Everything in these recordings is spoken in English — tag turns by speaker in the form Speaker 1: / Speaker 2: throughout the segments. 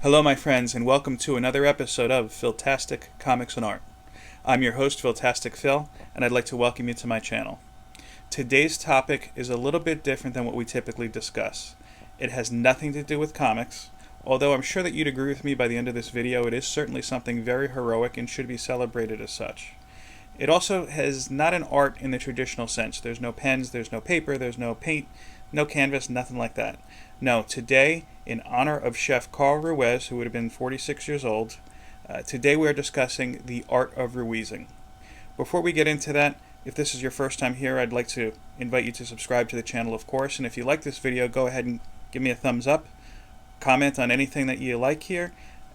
Speaker 1: Hello, my friends, and welcome to another episode of Philtastic Comics and Art. I'm your host, Philtastic Phil, and I'd like to welcome you to my channel. Today's topic is a little bit different than what we typically discuss. It has nothing to do with comics, although I'm sure that you'd agree with me by the end of this video. It is certainly something very heroic and should be celebrated as such. It also has not an art in the traditional sense. There's no pens, there's no paper, there's no paint, no canvas, nothing like that. No, today, in honor of Chef Carl Ruiz, who would have been 46 years old, today we are discussing the Art of Ruizing. Before we get into that, if this is your first time here, I'd like to invite you to subscribe to the channel, of course, and if you like this video, go ahead and give me a thumbs up, comment on anything that you like here,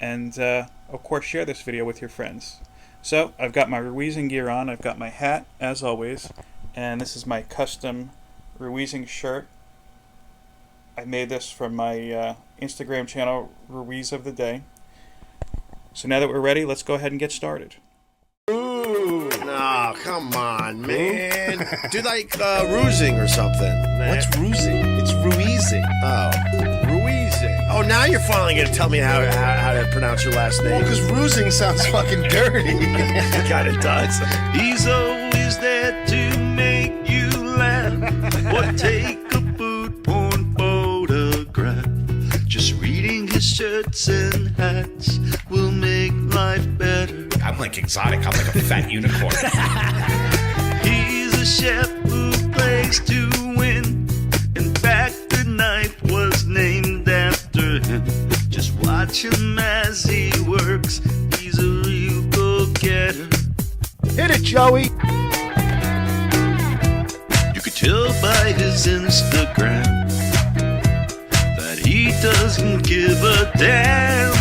Speaker 1: and of course share this video with your friends. So, I've got my Ruizing gear on, I've got my hat, as always, and this is my custom Ruizing shirt. I made this from my Instagram channel, Ruiz of the Day. So now that we're ready, let's go ahead and get started.
Speaker 2: Ooh. No, come on, man. Do like Ruizing or something.
Speaker 3: What's Ruizing? It's Ruizing.
Speaker 2: Oh, Ruizing. Oh, now you're finally going to tell me how to pronounce your last name.
Speaker 3: Because Ruizing sounds fucking dirty.
Speaker 2: It kind of does.
Speaker 4: He's always there to make you laugh or take a food porn photograph. Just reading his shirts and hats will make life better.
Speaker 5: I'm like exotic. I'm like a fat unicorn.
Speaker 4: He's a chef who plays to win. In fact, the night was named after him. Just watch him as he works. He's a real go-getter.
Speaker 3: Hit it, Joey.
Speaker 4: You could tell by his Instagram that he doesn't give a damn.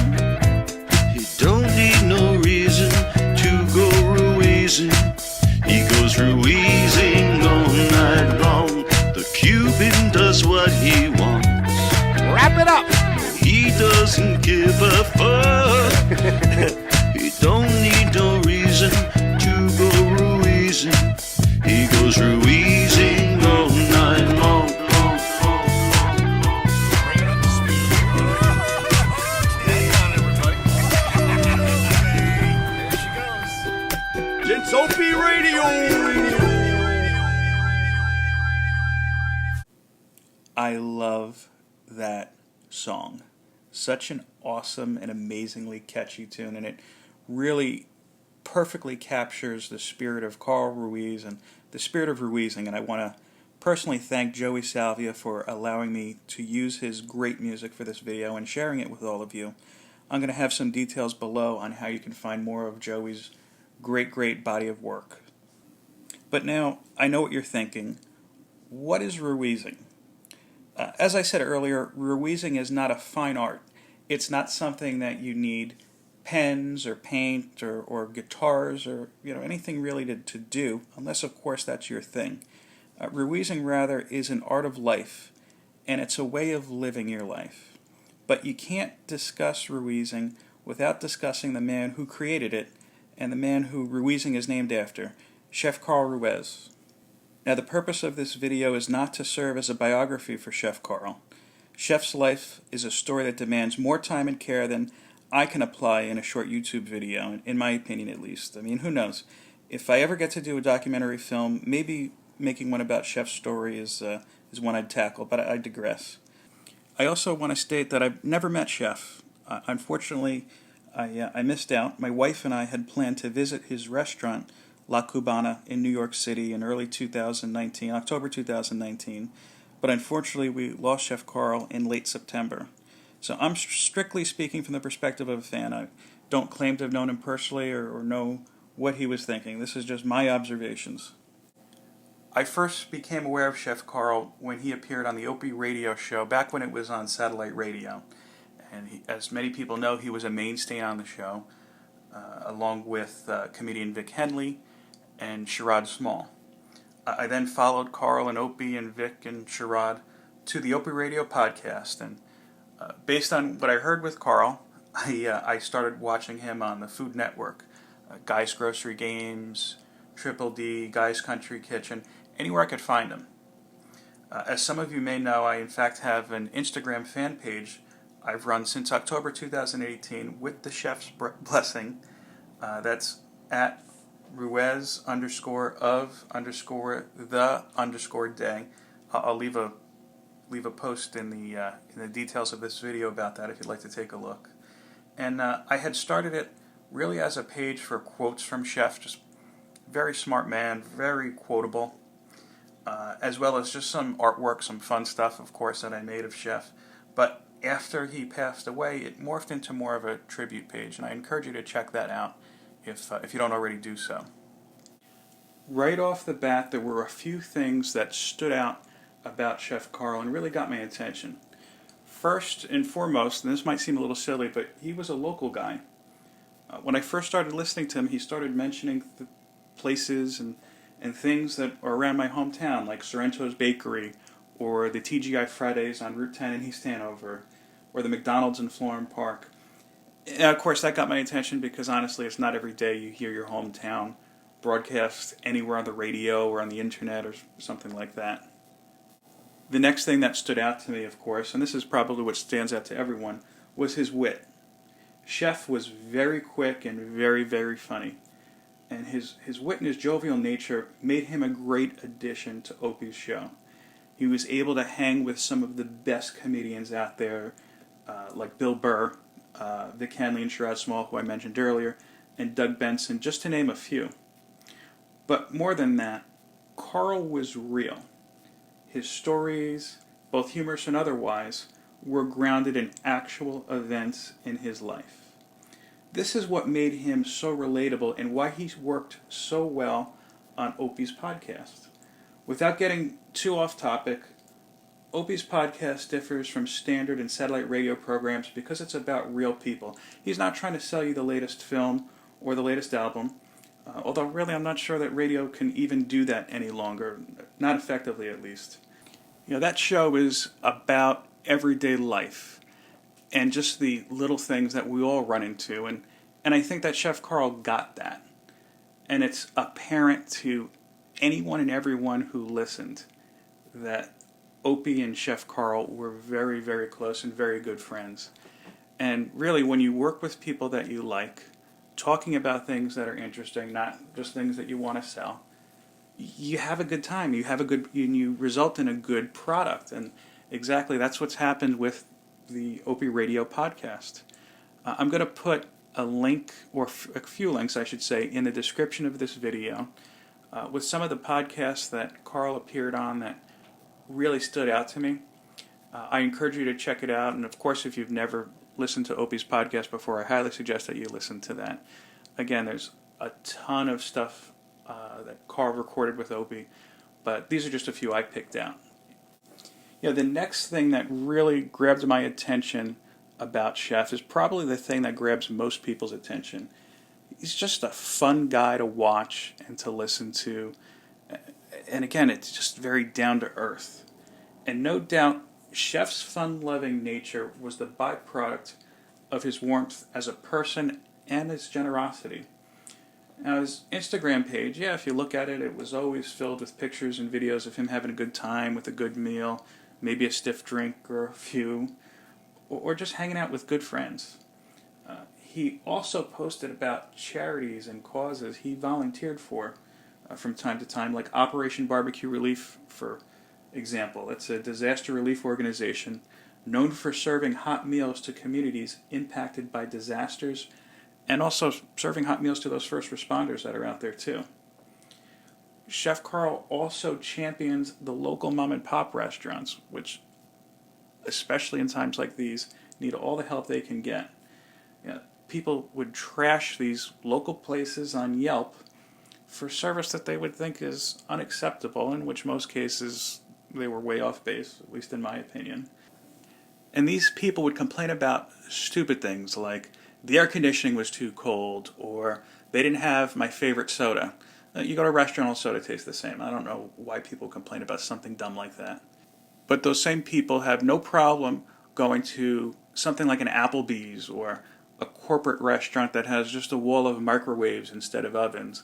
Speaker 4: He don't need no reason to go Ruizing. He goes Ruizing all night long. The Cuban does what he wants.
Speaker 3: Wrap it up.
Speaker 4: He doesn't give a fuck. He don't need no reason to go Ruizing. He goes Ruizing all night long.
Speaker 2: Soapy Radio.
Speaker 1: I love that song. Such an awesome and amazingly catchy tune, and it really perfectly captures the spirit of Carl Ruiz and the spirit of Ruizing, and I want to personally thank Joey Salvia for allowing me to use his great music for this video and sharing it with all of you. I'm going to have some details below on how you can find more of Joey's great body of work. But now, I know what you're thinking. What is Ruizing? As I said earlier, Ruizing is not a fine art. It's not something that you need pens or paint or guitars or anything really to do, unless of course that's your thing. Ruizing rather is an art of life, and it's a way of living your life. But you can't discuss Ruizing without discussing the man who created it, and the man who Ruizing is named after, Chef Carl Ruiz. Now, the purpose of this video is not to serve as a biography for Chef Carl. Chef's life is a story that demands more time and care than I can apply in a short YouTube video, in my opinion at least. I mean, who knows? If I ever get to do a documentary film, maybe making one about Chef's story is one I'd tackle, but I digress. I also want to state that I've never met Chef. Unfortunately, I missed out. My wife and I had planned to visit his restaurant, La Cubana, in New York City in early 2019, October 2019, but unfortunately we lost Chef Carl in late September. So I'm strictly speaking from the perspective of a fan. I don't claim to have known him personally or know what he was thinking. This is just my observations. I first became aware of Chef Carl when he appeared on the Opie radio show back when it was on satellite radio. And as many people know, he was a mainstay on the show, along with comedian Vic Henley and Sherrod Small. I then followed Carl and Opie and Vic and Sherrod to the Opie Radio podcast, and based on what I heard with Carl, I started watching him on the Food Network, Guy's Grocery Games, Triple D, Guy's Country Kitchen, anywhere I could find him. As some of you may know, I in fact have an Instagram fan page I've run since October 2018 with the chef's blessing. That's at Ruiz _of_the_day. I'll leave a post in the details of this video about that if you'd like to take a look. And I had started it really as a page for quotes from Chef, just very smart man, very quotable, as well as just some artwork, some fun stuff, of course, that I made of Chef. But after he passed away, it morphed into more of a tribute page, and I encourage you to check that out if you don't already do so. Right off the bat, there were a few things that stood out about Chef Carl and really got my attention. First and foremost, and this might seem a little silly, but he was a local guy. When I first started listening to him, he started mentioning the places and things that are around my hometown, like Sorrento's Bakery, or the TGI Fridays on Route 10 in East Hanover, or the McDonald's in Florham Park. And of course, that got my attention because honestly, it's not every day you hear your hometown broadcast anywhere on the radio or on the internet or something like that. The next thing that stood out to me, of course, and this is probably what stands out to everyone, was his wit. Chef was very quick and very, very funny. And his wit and his jovial nature made him a great addition to Opie's show. He was able to hang with some of the best comedians out there, like Bill Burr, Vic Henley and Sherrod Small, who I mentioned earlier, and Doug Benson, just to name a few. But more than that, Carl was real. His stories, both humorous and otherwise, were grounded in actual events in his life. This is what made him so relatable and why he's worked so well on Opie's podcast. Without getting too off topic, Opie's podcast differs from standard and satellite radio programs because it's about real people. He's not trying to sell you the latest film or the latest album, although really I'm not sure that radio can even do that any longer, not effectively at least. That show is about everyday life and just the little things that we all run into, and I think that Chef Carl got that. And it's apparent to anyone and everyone who listened that Opie and Chef Carl were very, very close and very good friends. And really, when you work with people that you like, talking about things that are interesting, not just things that you want to sell, you have a good time. You result in a good product. And exactly that's what's happened with the Opie Radio podcast. I'm going to put a link, or a few links, I should say, in the description of this video with some of the podcasts that Carl appeared on that really stood out to me. I encourage you to check it out, and of course, if you've never listened to Opie's podcast before, I highly suggest that you listen to that. Again, there's a ton of stuff that Carl recorded with Opie, but these are just a few I picked out. The next thing that really grabbed my attention about Chef is probably the thing that grabs most people's attention. He's just a fun guy to watch and to listen to. And again, it's just very down to earth. And no doubt, Chef's fun-loving nature was the byproduct of his warmth as a person and his generosity. Now, his Instagram page, if you look at it, it was always filled with pictures and videos of him having a good time with a good meal, maybe a stiff drink or a few, or just hanging out with good friends. He also posted about charities and causes he volunteered for from time to time, like Operation Barbecue Relief, for example. It's a disaster relief organization known for serving hot meals to communities impacted by disasters, and also serving hot meals to those first responders that are out there too. Chef Carl also champions the local mom and pop restaurants, which, especially in times like these, need all the help they can get. People would trash these local places on Yelp for service that they would think is unacceptable, in which most cases they were way off base, at least in my opinion. And these people would complain about stupid things like the air conditioning was too cold, or they didn't have my favorite soda. You go to a restaurant, all soda tastes the same. I don't know why people complain about something dumb like that. But those same people have no problem going to something like an Applebee's or a corporate restaurant that has just a wall of microwaves instead of ovens,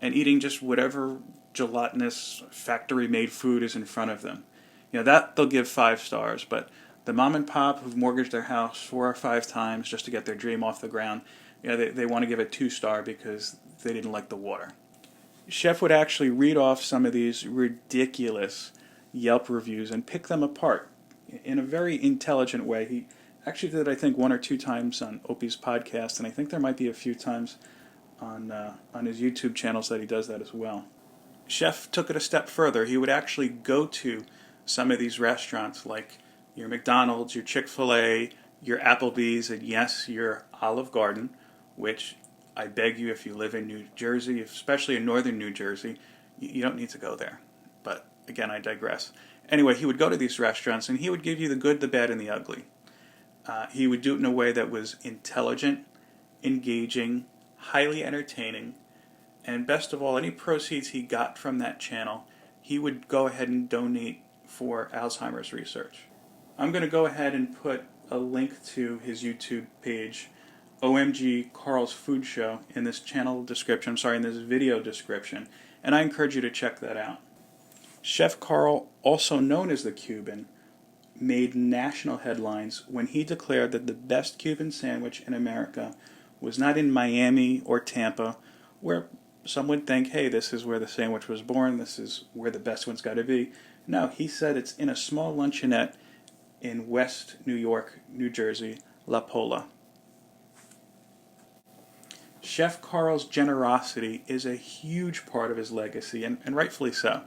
Speaker 1: and eating just whatever gelatinous factory-made food is in front of them. That they'll give 5 stars, but The mom and pop who've mortgaged their house 4 or 5 times just to get their dream off the ground, they want to give it 2-star because they didn't like the water. Chef would actually read off some of these ridiculous Yelp reviews and pick them apart in a very intelligent way. He actually did, I think, 1 or 2 times on Opie's podcast, and I think there might be a few times on his YouTube channels that he does that as well. Chef took it a step further. He would actually go to some of these restaurants like your McDonald's, your Chick-fil-A, your Applebee's, and yes, your Olive Garden, which I beg you, if you live in New Jersey, especially in northern New Jersey, you don't need to go there. But again, I digress. Anyway, he would go to these restaurants and he would give you the good, the bad, and the ugly. He would do it in a way that was intelligent, engaging, highly entertaining, and best of all, any proceeds he got from that channel, he would go ahead and donate for Alzheimer's research. I'm going to go ahead and put a link to his YouTube page, OMG Carl's Food Show, in this channel description, in this video description, and I encourage you to check that out. Chef Carl, also known as the Cuban, made national headlines when he declared that the best Cuban sandwich in America was not in Miami or Tampa, where some would think, hey, this is where the sandwich was born, this is where the best one's got to be. No, he said it's in a small luncheonette in West New York, New Jersey, La Pola. Chef Carl's generosity is a huge part of his legacy, and rightfully so.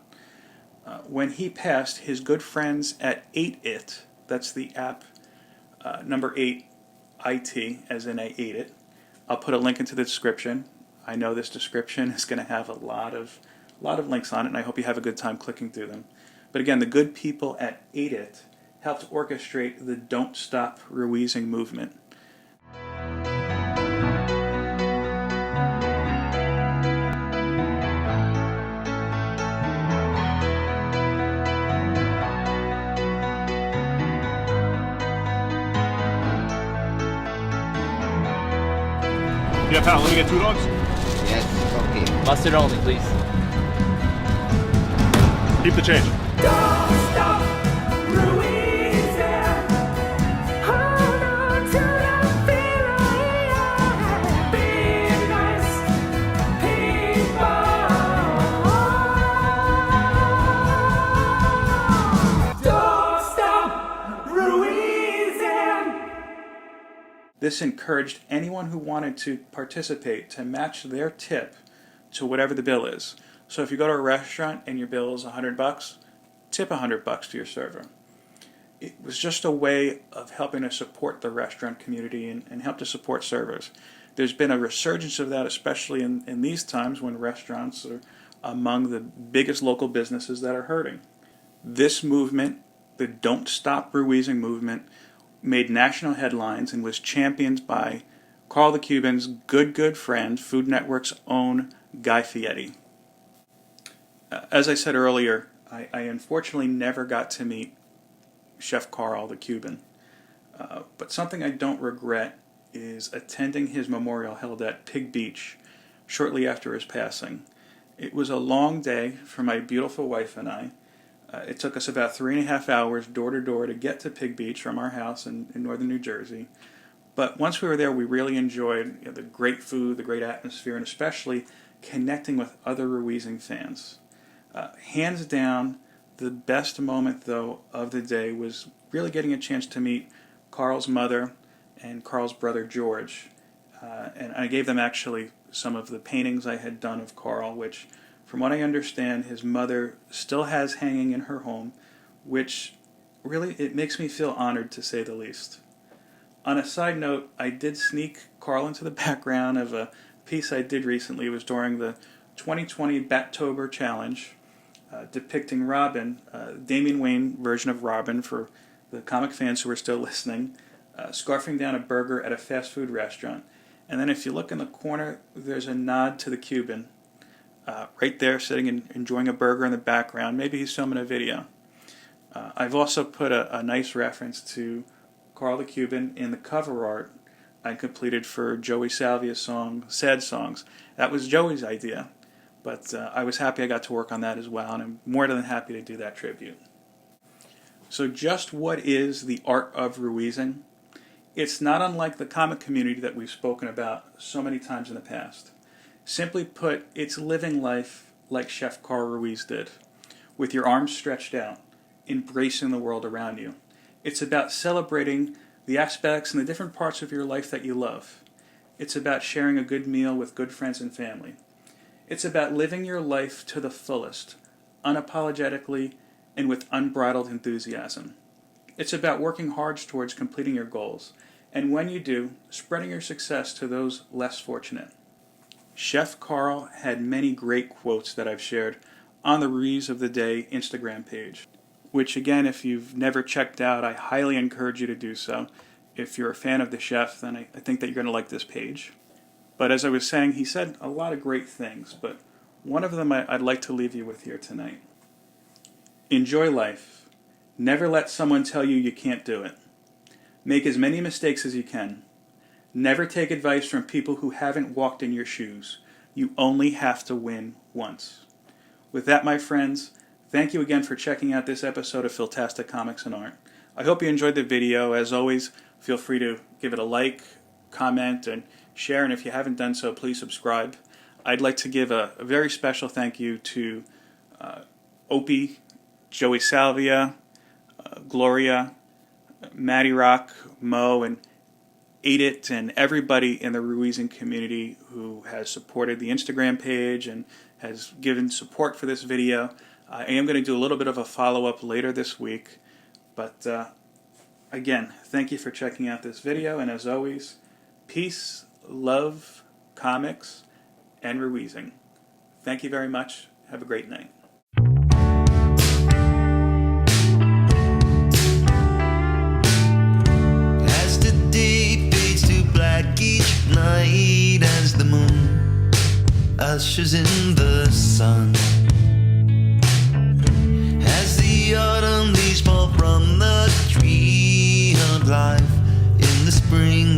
Speaker 1: When he passed, his good friends at 8it, that's the app, number 8, IT, as in I ate it. I'll put a link into the description. I know this description is going to have a lot of links on it, and I hope you have a good time clicking through them. But again, the good people at 8it helped orchestrate the Don't Stop Ruizing movement.
Speaker 3: Yeah, pal, let me get 2 dogs.
Speaker 6: Yes, okay.
Speaker 7: Mustard only, please.
Speaker 3: Keep the change.
Speaker 8: Don't stop Ruizing. Hold on to the feeling. Be nice people. Don't stop Ruizing.
Speaker 1: This encouraged anyone who wanted to participate to match their tip to whatever the bill is. So if you go to a restaurant and your bill is $100, tip $100 to your server. It was just a way of helping to support the restaurant community and help to support servers. There's been a resurgence of that, especially in these times when restaurants are among the biggest local businesses that are hurting. This movement, the Don't Stop Ruizing movement, made national headlines and was championed by Carl the Cuban's good friend, Food Network's own Guy Fieri. As I said earlier, I unfortunately never got to meet Chef Carl the Cuban, but something I don't regret is attending his memorial held at Pig Beach shortly after his passing. It was a long day for my beautiful wife and I. It took us about 3.5 hours door to door to get to Pig Beach from our house in northern New Jersey. But once we were there, we really enjoyed the great food, the great atmosphere, and especially connecting with other Ruizing fans. Hands down, the best moment, though, of the day was really getting a chance to meet Carl's mother and Carl's brother George. And I gave them actually some of the paintings I had done of Carl, which, from what I understand, his mother still has hanging in her home, which really, it makes me feel honored, to say the least. On a side note, I did sneak Carl into the background of a piece I did recently. It was during the 2020 Battober Challenge, depicting Robin, Damian Wayne version of Robin for the comic fans who are still listening, scarfing down a burger at a fast food restaurant. And then if you look in the corner, there's a nod to the Cuban, right there sitting and enjoying a burger in the background. Maybe he's filming a video. I've also put a nice reference to Carl the Cuban in the cover art I completed for Joey Salvia's song, Sad Songs. That was Joey's idea, but I was happy I got to work on that as well, and I'm more than happy to do that tribute. So just what is the art of Ruizing? It's not unlike the comic community that we've spoken about so many times in the past. Simply put, it's living life like Chef Carl Ruiz did, with your arms stretched out, embracing the world around you. It's about celebrating the aspects and the different parts of your life that you love. It's about sharing a good meal with good friends and family. It's about living your life to the fullest, unapologetically and with unbridled enthusiasm. It's about working hard towards completing your goals, and when you do, spreading your success to those less fortunate. Chef Carl had many great quotes that I've shared on the Ruiz of the Day Instagram page, which again, if you've never checked out, I highly encourage you to do so. If you're a fan of the chef, then I think that you're going to like this page. But as I was saying, he said a lot of great things, but one of them I'd like to leave you with here tonight. Enjoy life. Never let someone tell you you can't do it. Make as many mistakes as you can. Never take advice from people who haven't walked in your shoes. You only have to win once. With that, my friends, thank you again for checking out this episode of Philtastic Comics and Art. I hope you enjoyed the video. As always, feel free to give it a like, comment, and share. And if you haven't done so, please subscribe. I'd like to give a very special thank you to Opie, Joey Salvia, Gloria, Maddie Rock, Mo, and Edith, and everybody in the Ruizing community who has supported the Instagram page and has given support for this video. I am going to do a little bit of a follow-up later this week, but again, thank you for checking out this video, and as always, peace, love, comics, and Ruizing. Thank you very much. Have a great night.
Speaker 4: As the day fades to black each night, as the moon ushers in the sun, as the autumn leaves fall from the tree of life in the spring